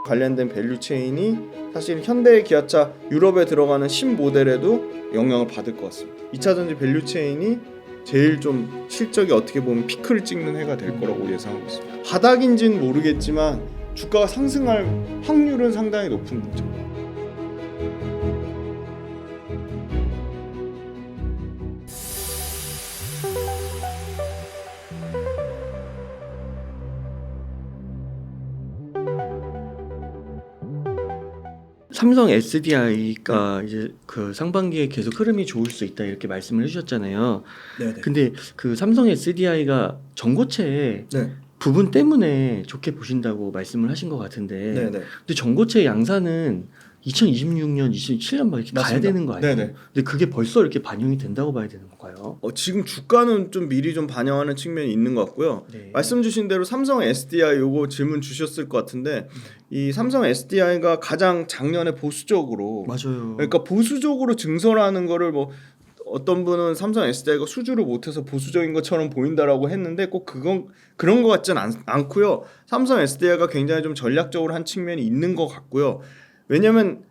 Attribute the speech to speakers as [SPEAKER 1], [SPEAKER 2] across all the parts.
[SPEAKER 1] 관련된 밸류 체인이 사실 현대 기아차 유럽에 들어가는 신모델에도 영향을 받을 것 같습니다. 2차 전지 밸류 체인이 제일 좀 실적이 어떻게 보면 피크를 찍는 해가 될 거라고 예상하고 있습니다. 바닥인지는 모르겠지만 주가가 상승할 확률은 상당히 높은 거죠.
[SPEAKER 2] 삼성 SDI가 이제 그 상반기에 계속 흐름이 좋을 수 있다 이렇게 말씀을 해주셨잖아요.
[SPEAKER 1] 네네.
[SPEAKER 2] 근데 그 삼성 SDI가 전고체
[SPEAKER 1] 네.
[SPEAKER 2] 부분 때문에 좋게 보신다고 말씀을 하신 것 같은데,
[SPEAKER 1] 네네.
[SPEAKER 2] 근데 전고체 양산은 2026년, 2027년 막 이렇게 가야
[SPEAKER 1] 맞습니다.
[SPEAKER 2] 되는 거 아니에요?
[SPEAKER 1] 네네.
[SPEAKER 2] 근데 그게 벌써 이렇게 반영이 된다고 봐야 되는 건가요?
[SPEAKER 1] 지금 주가는 좀 미리 좀 반영하는 측면이 있는 것 같고요.
[SPEAKER 2] 네.
[SPEAKER 1] 말씀 주신 대로 삼성 SDI 요거 질문 주셨을 것 같은데 이 삼성 SDI가 가장 작년에 보수적으로
[SPEAKER 2] 맞아요.
[SPEAKER 1] 그러니까 보수적으로 증설하는 거를 뭐 어떤 분은 삼성 SDI가 수주를 못해서 보수적인 것처럼 보인다라고 했는데 꼭 그런 것 같지는 않고요. 삼성 SDI가 굉장히 좀 전략적으로 한 측면이 있는 것 같고요. 왜냐면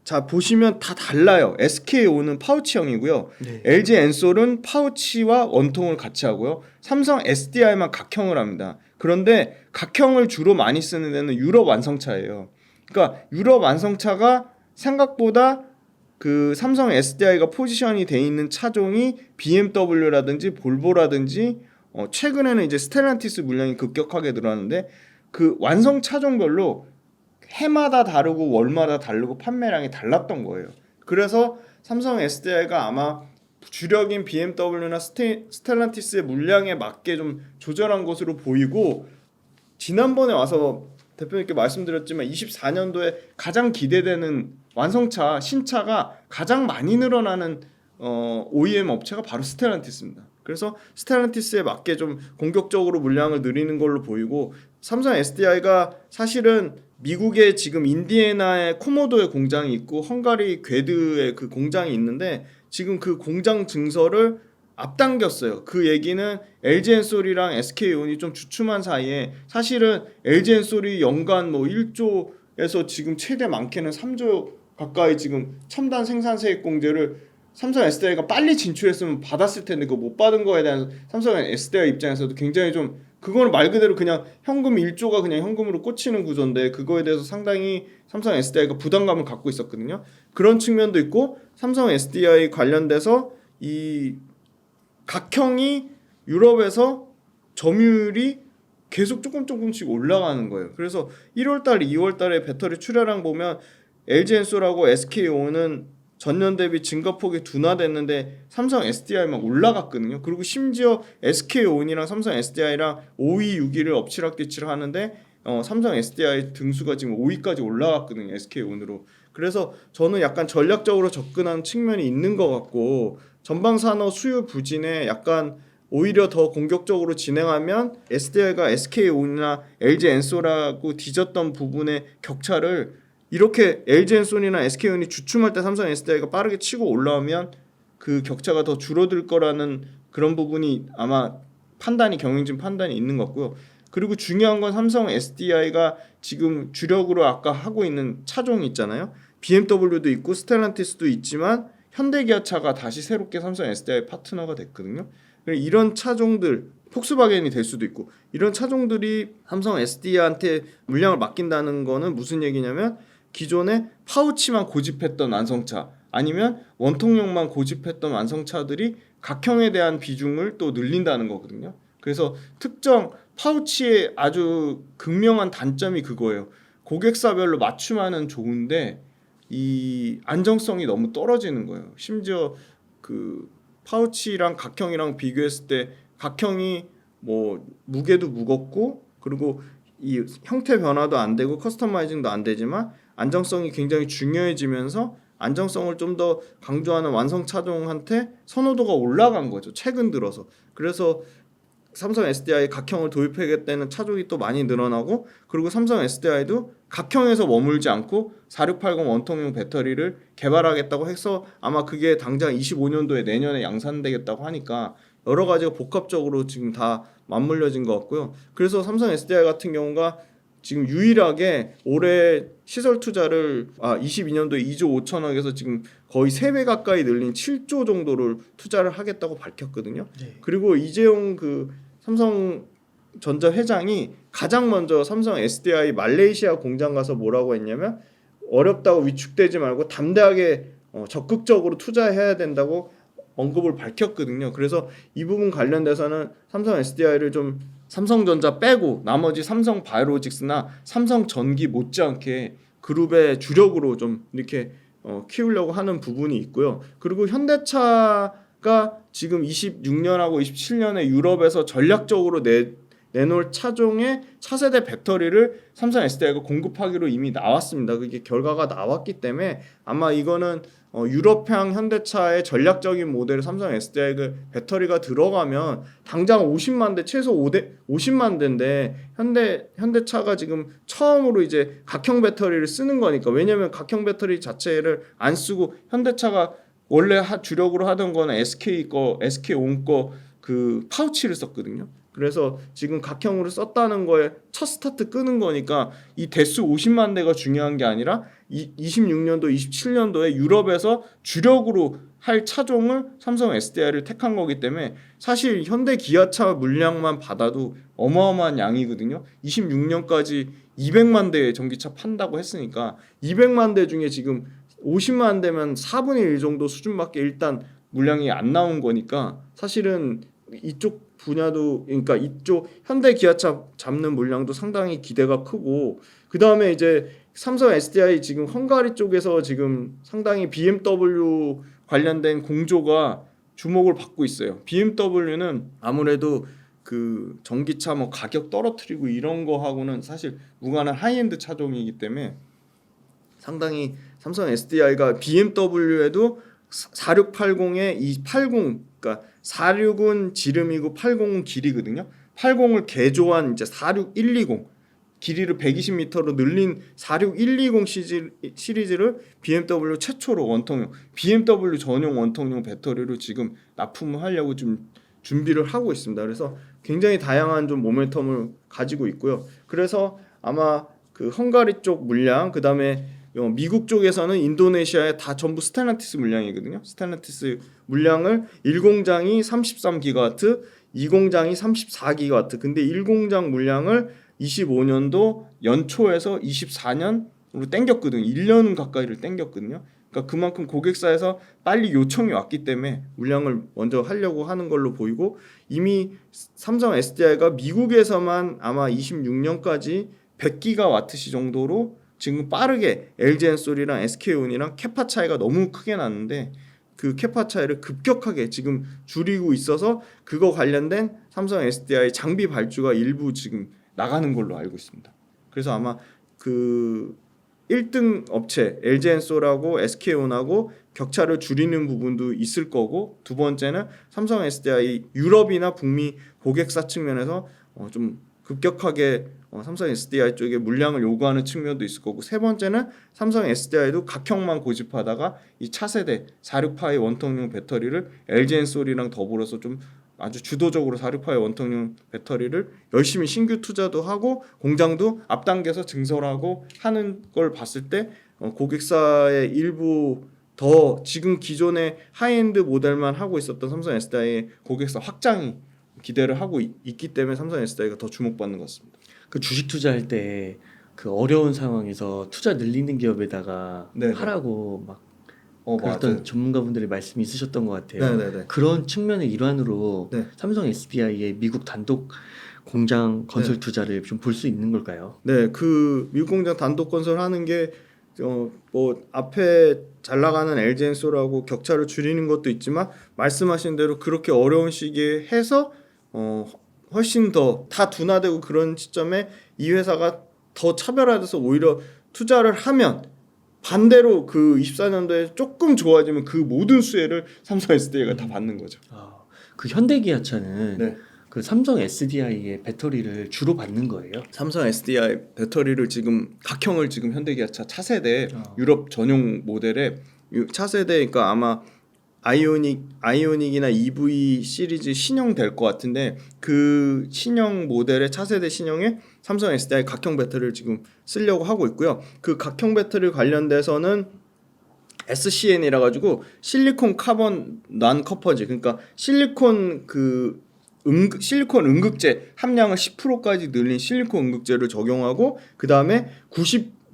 [SPEAKER 1] 자 보시면 다 달라요. SKO는 파우치형이고요.
[SPEAKER 2] 네.
[SPEAKER 1] LG 엔솔은 파우치와 원통을 같이 하고요. 삼성 SDI만 각형을 합니다. 그런데 각형을 주로 많이 쓰는 데는 유럽 완성차예요. 그러니까 유럽 완성차가 생각보다 그 삼성 SDI가 포지션이 돼 있는 차종이 BMW라든지 볼보라든지 최근에는 이제 스텔란티스 물량이 급격하게 늘어나는데 그 완성 차종별로 해마다 다르고 월마다 다르고 판매량이 달랐던 거예요. 그래서 삼성 SDI가 아마 주력인 BMW나 스텔란티스의 물량에 맞게 좀 조절한 것으로 보이고 지난번에 와서 대표님께 말씀드렸지만 24년도에 가장 기대되는 완성차 신차가 가장 많이 늘어나는 OEM 업체가 바로 스텔란티스입니다. 그래서 스텔란티스에 맞게 좀 공격적으로 물량을 늘리는 걸로 보이고 삼성 SDI가 사실은 미국의 지금 인디애나에 코모도의 공장이 있고 헝가리 괴드에 그 공장이 있는데 지금 그 공장 증설을 앞당겼어요. 그 얘기는 LG엔솔이랑 SK온이 좀 주춤한 사이에 사실은 LG엔솔이 연간 뭐 1조에서 지금 최대 많게는 3조 가까이 지금 첨단 생산세액 공제를 삼성 SDI가 빨리 진출했으면 받았을 텐데 그거 못 받은 거에 대한 삼성 SDI 입장에서도 굉장히 좀 그거는 말 그대로 그냥 현금 1조가 그냥 현금으로 꽂히는 구조인데 그거에 대해서 상당히 삼성 SDI가 부담감을 갖고 있었거든요. 그런 측면도 있고 삼성 SDI 관련돼서 이 각형이 유럽에서 점유율이 계속 조금씩 올라가는 거예요. 그래서 1월달, 2월달에 배터리 출하량 보면 LG엔솔하고 SK온은 전년 대비 증가폭이 둔화됐는데 삼성 SDI만 올라갔거든요. 그리고 심지어 SK온이랑 삼성 SDI랑 5위, 6위를 엎치락뒤치락 하는데 삼성 SDI 등수가 지금 5위까지 올라갔거든요. SK온으로. 그래서 저는 약간 전략적으로 접근한 측면이 있는 것 같고 전방산업 수요 부진에 약간 오히려 더 공격적으로 진행하면 SDI가 SK온이나 LG엔솔하고 뒤졌던 부분의 격차를 이렇게 LG엔솔이나 SK온이 주춤할 때 삼성 SDI가 빠르게 치고 올라오면 그 격차가 더 줄어들 거라는 그런 부분이 아마 경영진 판단이 있는 것 같고요. 그리고 중요한 건 삼성 SDI가 지금 주력으로 아까 하고 있는 차종이 있잖아요. BMW도 있고 스텔란티스도 있지만 현대기아차가 다시 새롭게 삼성 SDI 파트너가 됐거든요. 이런 차종들 폭스바겐이 될 수도 있고 이런 차종들이 삼성 SDI한테 물량을 맡긴다는 거는 무슨 얘기냐면 기존에 파우치만 고집했던 완성차 아니면 원통형만 고집했던 완성차들이 각형에 대한 비중을 또 늘린다는 거거든요. 그래서 특정 파우치의 아주 극명한 단점이 그거예요. 고객사별로 맞춤하는 좋은데 이 안정성이 너무 떨어지는 거예요. 심지어 그 파우치랑 각형이랑 비교했을 때 각형이 뭐 무게도 무겁고 그리고 이 형태 변화도 안 되고 커스터마이징도 안 되지만 안정성이 굉장히 중요해지면서 안정성을 좀 더 강조하는 완성 차종한테 선호도가 올라간 거죠. 최근 들어서. 그래서 삼성 SDI 각형을 도입하겠다는 차종이 또 많이 늘어나고 그리고 삼성 SDI도 각형에서 머물지 않고 4680 원통형 배터리를 개발하겠다고 해서 아마 그게 당장 25년도에 내년에 양산되겠다고 하니까 여러 가지가 복합적으로 지금 다 맞물려진 것 같고요. 그래서 삼성 SDI 같은 경우가 지금 유일하게 올해 시설 투자를 22년도에 2조 5천억에서 지금 거의 3배 가까이 늘린 7조 정도를 투자를 하겠다고 밝혔거든요.
[SPEAKER 2] 네.
[SPEAKER 1] 그리고 이재용 그 삼성전자 회장이 가장 먼저 삼성 SDI 말레이시아 공장 가서 뭐라고 했냐면 어렵다고 위축되지 말고 담대하게 적극적으로 투자해야 된다고 언급을 밝혔거든요. 그래서 이 부분 관련돼서는 삼성 SDI를 좀 삼성전자 빼고 나머지 삼성 바이오로직스나 삼성전기 못지않게 그룹의 주력으로 좀 이렇게 키우려고 하는 부분이 있고요. 그리고 현대차가 지금 26년하고 27년에 유럽에서 전략적으로 내놓을 차종의 차세대 배터리를 삼성 SDI가 공급하기로 이미 나왔습니다. 그게 결과가 나왔기 때문에 아마 이거는 유럽향 현대차의 전략적인 모델 삼성 SDI 배터리가 들어가면 당장 50만 대 최소 50만 대인데 현대차가 지금 처음으로 이제 각형 배터리를 쓰는 거니까 왜냐면 각형 배터리 자체를 안 쓰고 현대차가 원래 주력으로 하던 거는 SK온 거 그 파우치를 썼거든요. 그래서 지금 각형으로 썼다는 거에 첫 스타트 끄는 거니까 이 대수 50만 대가 중요한 게 아니라 26년도, 27년도에 유럽에서 주력으로 할 차종을 삼성 SDI를 택한 거기 때문에 사실 현대 기아차 물량만 받아도 어마어마한 양이거든요. 26년까지 200만 대의 전기차 판다고 했으니까 200만 대 중에 지금 50만 대면 4분의 1 정도 수준밖에 일단 물량이 안 나온 거니까 사실은 이쪽 분야도 그러니까 이쪽 현대 기아차 잡는 물량도 상당히 기대가 크고 그 다음에 이제 삼성 SDI 지금 헝가리 쪽에서 지금 상당히 BMW 관련된 공조가 주목을 받고 있어요. BMW는 아무래도 그 전기차 뭐 가격 떨어뜨리고 이런 거 하고는 사실 무관한 하이엔드 차종이기 때문에 상당히 삼성 SDI가 BMW에도 4680에 이 80 그러니까 46은 지름이고 80은 길이거든요. 80을 개조한 이제 46120 길이를 120m로 늘린 46120 시리즈를 BMW 최초로 원통용 BMW 전용 원통용 배터리로 지금 납품을 하려고 좀 준비를 하고 있습니다. 그래서 굉장히 다양한 좀 모멘텀을 가지고 있고요. 그래서 아마 그 헝가리 쪽 물량 그다음에 미국 쪽에서는 인도네시아에 다 전부 스텔란티스 물량이거든요. 스텔란티스 물량을 1공장이 33기가와트, 2공장이 34기가와트. 근데 1공장 물량을 25년도 연초에서 24년으로 땡겼거든요. 1년 가까이를 땡겼거든요. 그러니까 그만큼 고객사에서 빨리 요청이 왔기 때문에 물량을 먼저 하려고 하는 걸로 보이고 이미 삼성 SDI가 미국에서만 아마 26년까지 100기가와트시 정도로 지금 빠르게 LG엔솔이랑 SK온이랑 캐파 차이가 너무 크게 났는데 그 캐파 차이를 급격하게 지금 줄이고 있어서 그거 관련된 삼성 SDI 장비 발주가 일부 지금 나가는 걸로 알고 있습니다. 그래서 아마 그 1등 업체 LG엔솔하고 SK온하고 격차를 줄이는 부분도 있을 거고 두 번째는 삼성 SDI 유럽이나 북미 고객사 측면에서 좀 급격하게 삼성 SDI 쪽에 물량을 요구하는 측면도 있을 거고 세 번째는 삼성 SDI도 각형만 고집하다가 이 차세대 46파이 원통용 배터리를 LG엔솔이랑 더불어서 좀 아주 주도적으로 46파이 원통용 배터리를 열심히 신규 투자도 하고 공장도 앞당겨서 증설하고 하는 걸 봤을 때 고객사의 일부 더 지금 기존의 하이엔드 모델만 하고 있었던 삼성 SDI의 고객사 확장이 기대를 하고 있기 때문에 삼성 SDI가 더 주목받는 것 같습니다.
[SPEAKER 2] 그 주식 투자할 때 그 어려운 상황에서 투자 늘리는 기업에다가
[SPEAKER 1] 네네.
[SPEAKER 2] 하라고 막
[SPEAKER 1] 맞아요.
[SPEAKER 2] 어떤 전문가분들의 말씀이 있으셨던 것 같아요.
[SPEAKER 1] 네네네.
[SPEAKER 2] 그런 측면의 일환으로
[SPEAKER 1] 네.
[SPEAKER 2] 삼성 SDI의 미국 단독 공장 건설 투자를 좀 볼 수 있는 걸까요?
[SPEAKER 1] 네, 그 미국 공장 단독 건설하는 게 뭐 앞에 잘 나가는 LG엔솔하고 격차를 줄이는 것도 있지만 말씀하신 대로 그렇게 어려운 시기에 해서 훨씬 더 다 둔화되고 그런 시점에 이 회사가 더 차별화돼서 오히려 투자를 하면 반대로 그 24년도에 조금 좋아지면 그 모든 수혜를 삼성 SDI가 다 받는 거죠.
[SPEAKER 2] 그 현대기아차는
[SPEAKER 1] 네.
[SPEAKER 2] 그 삼성 SDI의 배터리를 주로 받는 거예요?
[SPEAKER 1] 삼성 SDI 배터리를 지금 각형을 지금 현대기아차 차세대 유럽 전용 모델의 차세대 그러니까 아마 아이오닉이나 EV 시리즈 신형 될 것 같은데 그 신형 모델의 차세대 신형에 삼성 SDI 각형 배터리를 지금 쓰려고 하고 있고요. 그 각형 배터리 관련돼서는 SCN이라 가지고 실리콘 카본 난 커퍼지, 그러니까 실리콘 응극제 함량을 10%까지 늘린 실리콘 응극제를 적용하고 그 다음에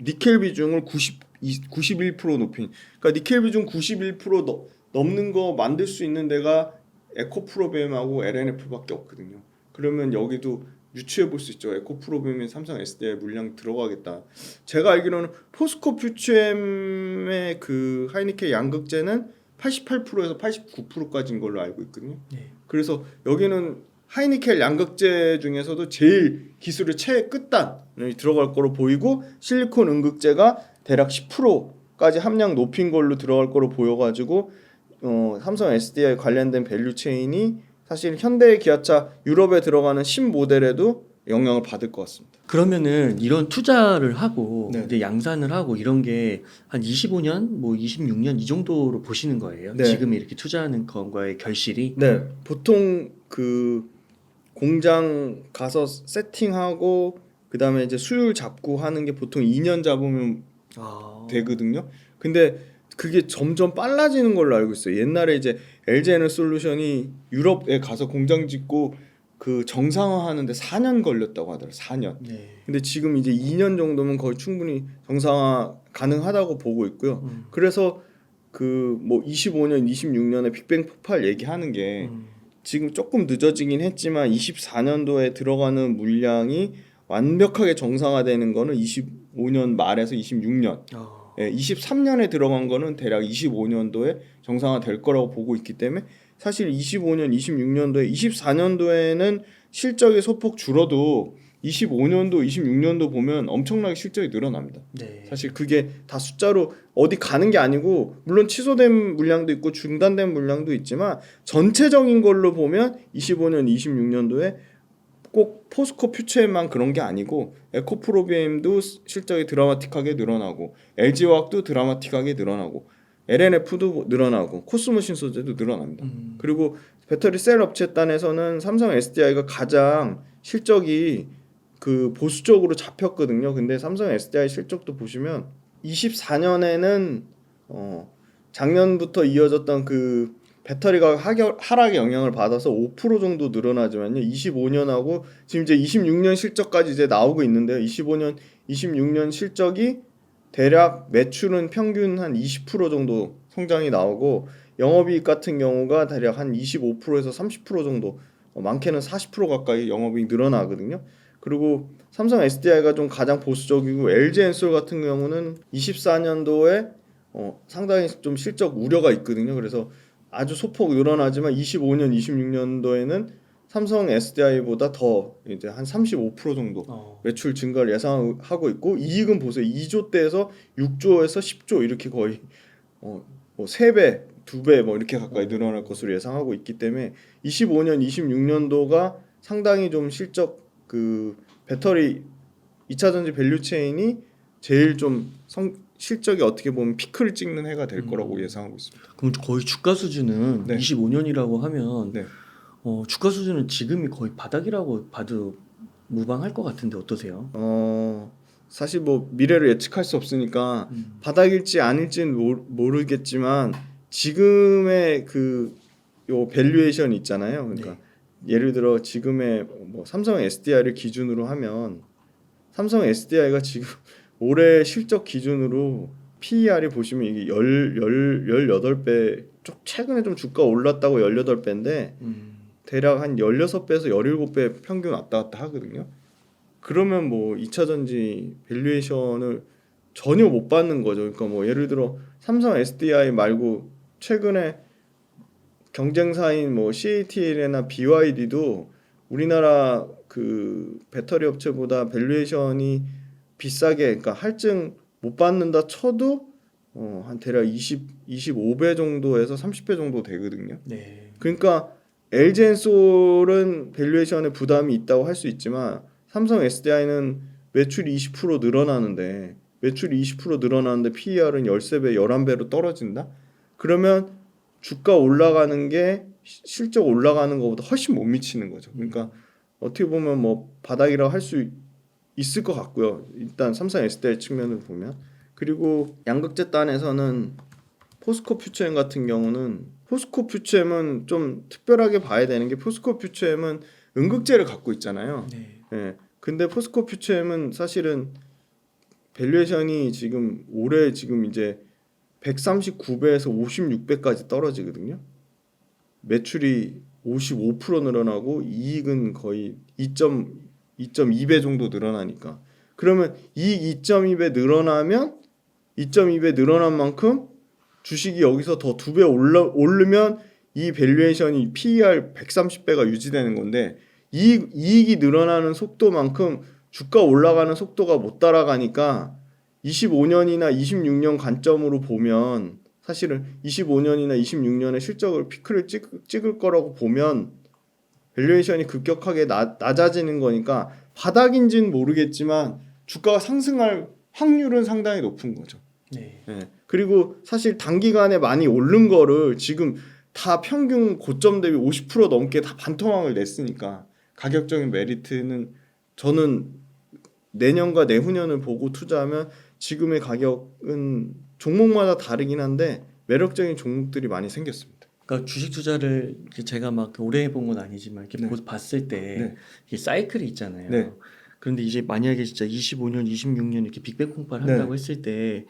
[SPEAKER 1] 니켈 비중을 91% 높인, 그러니까 니켈 비중 91% 넘는 거 만들 수 있는 데가 에코프로비엠하고 LNF밖에 없거든요. 그러면 여기도 유추해 볼 수 있죠. 에코프로비엠에 삼성 SDI 물량 들어가겠다. 제가 알기로는 포스코 퓨처엠의 그 하이니켈 양극재는 88%에서 89%까지인 걸로 알고 있거든요.
[SPEAKER 2] 네.
[SPEAKER 1] 그래서 여기는 하이니켈 양극재 중에서도 제일 기술의 끝단이 들어갈 거로 보이고 실리콘 응극재가 대략 10%까지 함량 높인 걸로 들어갈 거로 보여가지고 삼성 SDI 관련된 밸류 체인이 사실 현대 기아차 유럽에 들어가는 신모델에도 영향을 받을 것 같습니다.
[SPEAKER 2] 그러면은 이런 투자를 하고
[SPEAKER 1] 네.
[SPEAKER 2] 이제 양산을 하고 이런 게 한 25년, 뭐 26년 이 정도로 보시는 거예요.
[SPEAKER 1] 네.
[SPEAKER 2] 지금 이렇게 투자하는 건과의 결실이.
[SPEAKER 1] 네, 보통 그 공장 가서 세팅하고 그 다음에 이제 수율 잡고 하는 게 보통 2년 잡으면 되거든요. 근데 그게 점점 빨라지는 걸로 알고 있어요. 옛날에 이제 LG에너솔루션이 유럽에 가서 공장 짓고 그 정상화하는데 4년 걸렸다고 하더라고요. 4년.
[SPEAKER 2] 네.
[SPEAKER 1] 근데 지금 이제 2년 정도면 거의 충분히 정상화 가능하다고 보고 있고요. 그래서 그 뭐 25년, 26년에 빅뱅 폭발 얘기하는 게 지금 조금 늦어지긴 했지만 24년도에 들어가는 물량이 완벽하게 정상화되는 거는 25년 말에서 26년. 23년에 들어간 거는 대략 25년도에 정상화 될 거라고 보고 있기 때문에 사실 25년, 26년도에 24년도에는 실적이 소폭 줄어도 25년도, 26년도 보면 엄청나게 실적이 늘어납니다.
[SPEAKER 2] 네.
[SPEAKER 1] 사실 그게 다 숫자로 어디 가는 게 아니고 물론 취소된 물량도 있고 중단된 물량도 있지만 전체적인 걸로 보면 25년, 26년도에 꼭 포스코 퓨처엠만 그런 게 아니고 에코프로비엠도 실적이 드라마틱하게 늘어나고 LG화학도 드라마틱하게 늘어나고 LNF도 늘어나고 코스모신 소재도 늘어납니다. 그리고 배터리 셀 업체 단에서는 삼성 SDI가 가장 실적이 그 보수적으로 잡혔거든요. 근데 삼성 SDI 실적도 보시면 24년에는 작년부터 이어졌던 그 배터리가 하락의 영향을 받아서 5% 정도 늘어나지만요. 25년하고 지금 이제 26년 실적까지 이제 나오고 있는데요. 25년, 26년 실적이 대략 매출은 평균 한 20% 정도 성장이 나오고 영업이익 같은 경우가 대략 한 25%에서 30% 정도, 많게는 40% 가까이 영업이익 늘어나거든요. 그리고 삼성 SDI가 좀 가장 보수적이고 LG엔솔 같은 경우는 24년도에 상당히 좀 실적 우려가 있거든요. 그래서 아주 소폭 늘어나지만 25년, 26년도에는 삼성 SDI보다 더 이제 한 35% 정도 매출 증가를 예상하고 있고 이익은 보세요. 2조대에서 6조에서 10조 이렇게 거의 뭐 3배, 2배 뭐 이렇게 가까이 늘어날 것으로 예상하고 있기 때문에 25년, 26년도가 상당히 좀 실적 그 배터리 2차 전지 밸류 체인이 제일 좀 실적이 어떻게 보면 피크를 찍는 해가 될 거라고 예상하고 있습니다.
[SPEAKER 2] 그럼 거의 주가 수준은
[SPEAKER 1] 네.
[SPEAKER 2] 25년이라고 하면
[SPEAKER 1] 네.
[SPEAKER 2] 주가 수준은 지금이 거의 바닥이라고 봐도 무방할 것 같은데 어떠세요?
[SPEAKER 1] 사실 뭐 미래를 예측할 수 없으니까 바닥일지 아닐지는 모르겠지만 지금의 요 밸류에이션 있잖아요. 그러니까 예를 들어 지금의 뭐 삼성 SDI를 기준으로 하면 삼성 SDI가 지금 올해 실적 기준으로 PER이 보시면 이게 18배, 최근에 좀 주가 올랐다고 18배인데 대략 한 16배에서 17배 평균 왔다 갔다 하거든요. 그러면 뭐 2차 전지 밸류에이션을 전혀 못 받는 거죠. 그러니까 뭐 예를 들어 삼성 SDI 말고 최근에 경쟁사인 뭐 CATL이나 BYD도 우리나라 그 배터리 업체보다 밸류에이션이 비싸게, 그러니까 할증 못 받는다 쳐도 한 대략 25배 정도에서 30배 정도 되거든요.
[SPEAKER 2] 네.
[SPEAKER 1] 그러니까 LG엔솔은 밸류에이션에 부담이 있다고 할 수 있지만 삼성 SDI는 매출이 20% 늘어나는데 PER은 13배, 11배로 떨어진다? 그러면 주가 올라가는 게 실적 올라가는 것보다 훨씬 못 미치는 거죠. 그러니까 어떻게 보면 뭐 바닥이라고 할 수 있을 것 같고요. 일단 삼성 SDI 측면을 보면. 그리고 양극재단에서는 포스코 퓨처엠 같은 경우는 포스코 퓨처엠은 좀 특별하게 봐야 되는 게 포스코 퓨처엠은 음극재를 갖고 있잖아요.
[SPEAKER 2] 네.
[SPEAKER 1] 예. 근데 포스코 퓨처엠은 사실은 밸류에이션이 지금 올해 지금 이제 139배에서 56배까지 떨어지거든요. 매출이 55% 늘어나고 이익은 거의 2.2배 정도 늘어나니까. 그러면 이익 2.2배 늘어나면 2.2배 늘어난 만큼 주식이 여기서 더 2배 오르면 이 밸류에이션이 PER 130배가 유지되는 건데 이익이 늘어나는 속도만큼 주가 올라가는 속도가 못 따라가니까 25년이나 26년 관점으로 보면 사실은 25년이나 26년에 실적을 피크를 찍을 거라고 보면 밸류에이션이 급격하게 낮아지는 거니까 바닥인지는 모르겠지만 주가가 상승할 확률은 상당히 높은 거죠.
[SPEAKER 2] 네.
[SPEAKER 1] 예. 그리고 사실 단기간에 많이 오른 거를 지금 다 평균 고점 대비 50% 넘게 다 반토막을 냈으니까 가격적인 메리트는 저는 내년과 내후년을 보고 투자하면 지금의 가격은 종목마다 다르긴 한데 매력적인 종목들이 많이 생겼습니다.
[SPEAKER 2] 그러니까 주식 투자를 이렇게 제가 막 오래 해본 건 아니지만 이렇게
[SPEAKER 1] 네.
[SPEAKER 2] 봤을 때
[SPEAKER 1] 네.
[SPEAKER 2] 이게 사이클이 있잖아요.
[SPEAKER 1] 네.
[SPEAKER 2] 그런데 이제 만약에 진짜 25년, 26년 이렇게 빅뱅 폭발
[SPEAKER 1] 네.
[SPEAKER 2] 한다고 했을 때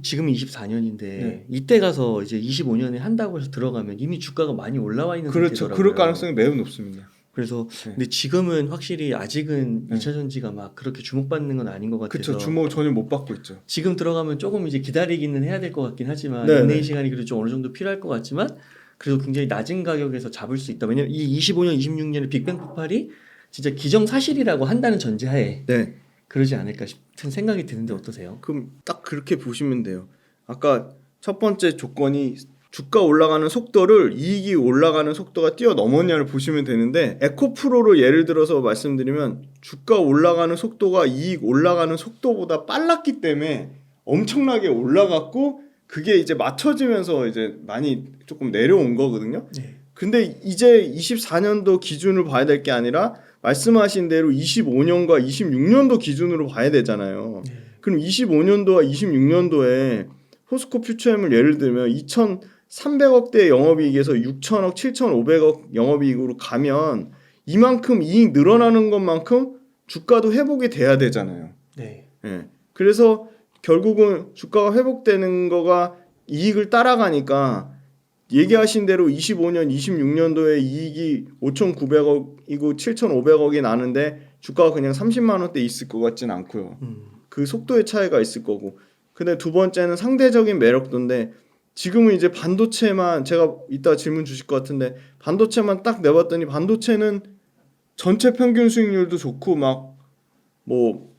[SPEAKER 2] 지금 24년인데
[SPEAKER 1] 네.
[SPEAKER 2] 이때 가서 이제 25년에 한다고 해서 들어가면 이미 주가가 많이 올라와 있는
[SPEAKER 1] 그렇죠.
[SPEAKER 2] 상태더라고요.
[SPEAKER 1] 그럴 가능성이 매우 높습니다.
[SPEAKER 2] 그래서
[SPEAKER 1] 네.
[SPEAKER 2] 근데 지금은 확실히 아직은
[SPEAKER 1] 네.
[SPEAKER 2] 2차 전지가 막 그렇게 주목받는 건 아닌 것 같아서
[SPEAKER 1] 그렇죠. 주목 전혀 못 받고 있죠.
[SPEAKER 2] 지금 들어가면 조금 이제 기다리기는 해야 될 것 같긴 하지만
[SPEAKER 1] 네,
[SPEAKER 2] 인내의
[SPEAKER 1] 네.
[SPEAKER 2] 시간이 그래도 좀 어느 정도 필요할 것 같지만 그래도 굉장히 낮은 가격에서 잡을 수 있다. 왜냐면 이 25년, 26년의 빅뱅 폭발이 진짜 기정사실이라고 한다는 전제하에
[SPEAKER 1] 네.
[SPEAKER 2] 그러지 않을까 싶은 생각이 드는데 어떠세요?
[SPEAKER 1] 그럼 딱 그렇게 보시면 돼요. 아까 첫 번째 조건이 주가 올라가는 속도를 이익이 올라가는 속도가 뛰어넘었냐를 보시면 되는데 에코프로로 예를 들어서 말씀드리면 주가 올라가는 속도가 이익 올라가는 속도보다 빨랐기 때문에 엄청나게 올라갔고 그게 이제 맞춰지면서 이제 많이 조금 내려온 거거든요.
[SPEAKER 2] 네.
[SPEAKER 1] 근데 이제 24년도 기준으로 봐야 될 게 아니라 말씀하신 대로 25년과 26년도 기준으로 봐야 되잖아요.
[SPEAKER 2] 네.
[SPEAKER 1] 그럼 25년도와 26년도에 포스코 퓨처엠을 예를 들면 2,300억대 영업이익에서 6천억, 7,500억 영업이익으로 가면 이만큼 이익 늘어나는 것만큼 주가도 회복이 돼야 되잖아요.
[SPEAKER 2] 네.
[SPEAKER 1] 예. 그래서 결국은 주가가 회복되는 거가 이익을 따라가니까 얘기하신 대로 25년, 26년도에 이익이 5,900억이고 7,500억이 나는데 주가가 그냥 30만 원대 있을 것 같진 않고요. 그 속도의 차이가 있을 거고. 근데 두 번째는 상대적인 매력도인데 지금은 이제 반도체만 제가 이따 질문 주실 것 같은데 반도체만 딱 내봤더니 반도체는 전체 평균 수익률도 좋고 막 뭐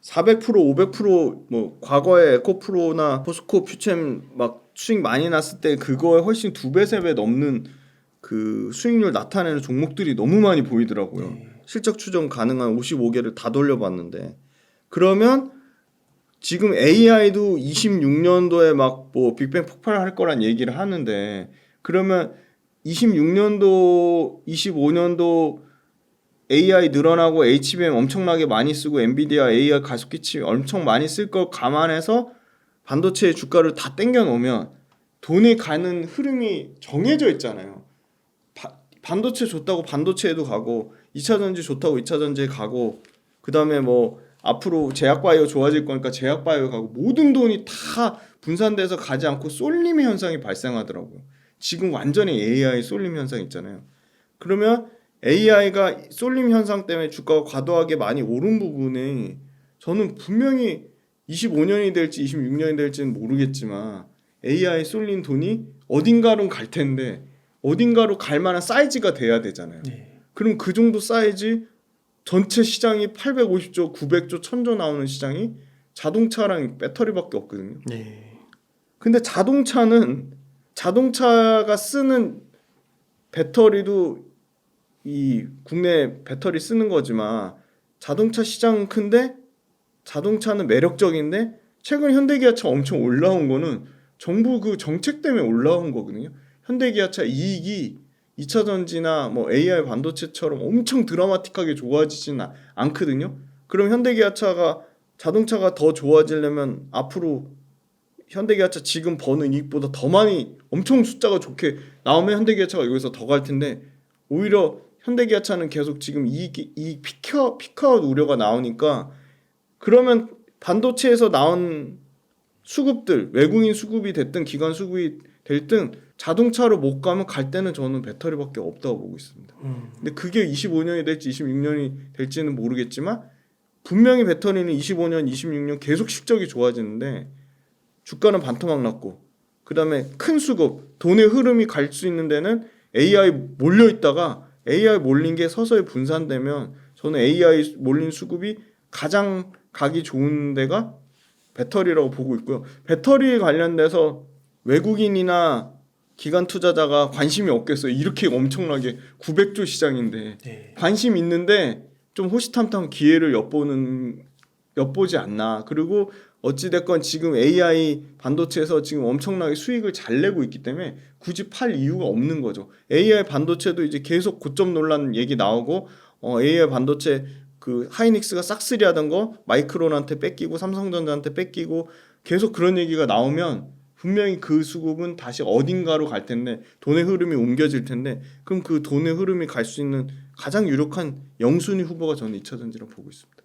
[SPEAKER 1] 400%, 500%뭐 과거에 에코프로나 포스코 퓨처엠 막 수익 많이 났을 때 그거에 훨씬 2배, 3배 넘는 그 수익률 나타내는 종목들이 너무 많이 보이더라고요.
[SPEAKER 2] 네.
[SPEAKER 1] 실적 추정 가능한 55개를 다 돌려봤는데 그러면 지금 AI도 26년도에 막 뭐 빅뱅 폭발할 거란 얘기를 하는데 그러면 26년도, 25년도 AI 늘어나고 HBM 엄청나게 많이 쓰고 엔비디아 AI 가속기치 엄청 많이 쓸 걸 감안해서 반도체의 주가를 다 땡겨 놓으면 돈이 가는 흐름이 정해져 있잖아요. 반도체 좋다고 반도체에도 가고 2차 전지 좋다고 2차 전지에 가고 그다음에 뭐 앞으로 제약바이오 좋아질 거니까 제약바이오 가고 모든 돈이 다 분산돼서 가지 않고 쏠림 현상이 발생하더라고요. 지금 완전히 AI 쏠림 현상 있잖아요. 그러면 AI가 쏠림 현상 때문에 주가가 과도하게 많이 오른 부분이 저는 분명히 25년이 될지 26년이 될지는 모르겠지만 AI 쏠린 돈이 어딘가로 갈 텐데 어딘가로 갈 만한 사이즈가 돼야 되잖아요.
[SPEAKER 2] 네.
[SPEAKER 1] 그럼 그 정도 사이즈 전체 시장이 850조, 900조, 1000조 나오는 시장이 자동차랑 배터리밖에 없거든요.
[SPEAKER 2] 네.
[SPEAKER 1] 근데 자동차가 쓰는 배터리도 이 국내 배터리 쓰는 거지만 자동차 시장은 큰데 자동차는 매력적인데 최근 현대기아차 엄청 올라온 거는 정부 그 정책 때문에 올라온 거거든요. 현대기아차 이익이 2차전지나 뭐 AI 반도체처럼 엄청 드라마틱하게 좋아지진 않거든요. 그럼 현대기아차가 자동차가 더 좋아지려면 앞으로 현대기아차 지금 버는 이익보다 더 많이 엄청 숫자가 좋게 나오면 현대기아차가 여기서 더 갈 텐데 오히려 현대기아차는 계속 지금 이익 피크아웃 우려가 나오니까 그러면 반도체에서 나온 수급들 외국인 수급이 됐든 기관 수급이 됐든 자동차로 못 가면 갈 때는 저는 배터리밖에 없다고 보고 있습니다. 근데 그게 25년이 될지 26년이 될지는 모르겠지만 분명히 배터리는 25년, 26년 계속 실적이 좋아지는데 주가는 반토막 났고 그 다음에 큰 수급, 돈의 흐름이 갈 수 있는 데는 AI 몰려있다가 AI 몰린 게 서서히 분산되면 저는 AI 몰린 수급이 가장 가기 좋은 데가 배터리라고 보고 있고요. 배터리 관련돼서 외국인이나 기관 투자자가 관심이 없겠어요. 이렇게 엄청나게 900조 시장인데
[SPEAKER 2] 네.
[SPEAKER 1] 관심 있는데 좀 호시탐탐 기회를 엿보지 않나. 그리고 어찌됐건 지금 AI 반도체에서 지금 엄청나게 수익을 잘 내고 있기 때문에 굳이 팔 이유가 없는 거죠. AI 반도체도 이제 계속 고점 논란 얘기 나오고 AI 반도체 그 하이닉스가 싹쓸이 하던 거 마이크론한테 뺏기고 삼성전자한테 뺏기고 계속 그런 얘기가 나오면 분명히 그 수급은 다시 어딘가로 갈 텐데 돈의 흐름이 옮겨질 텐데 그럼 그 돈의 흐름이 갈 수 있는 가장 유력한 영순위 후보가 저는 2차전지라고 보고 있습니다.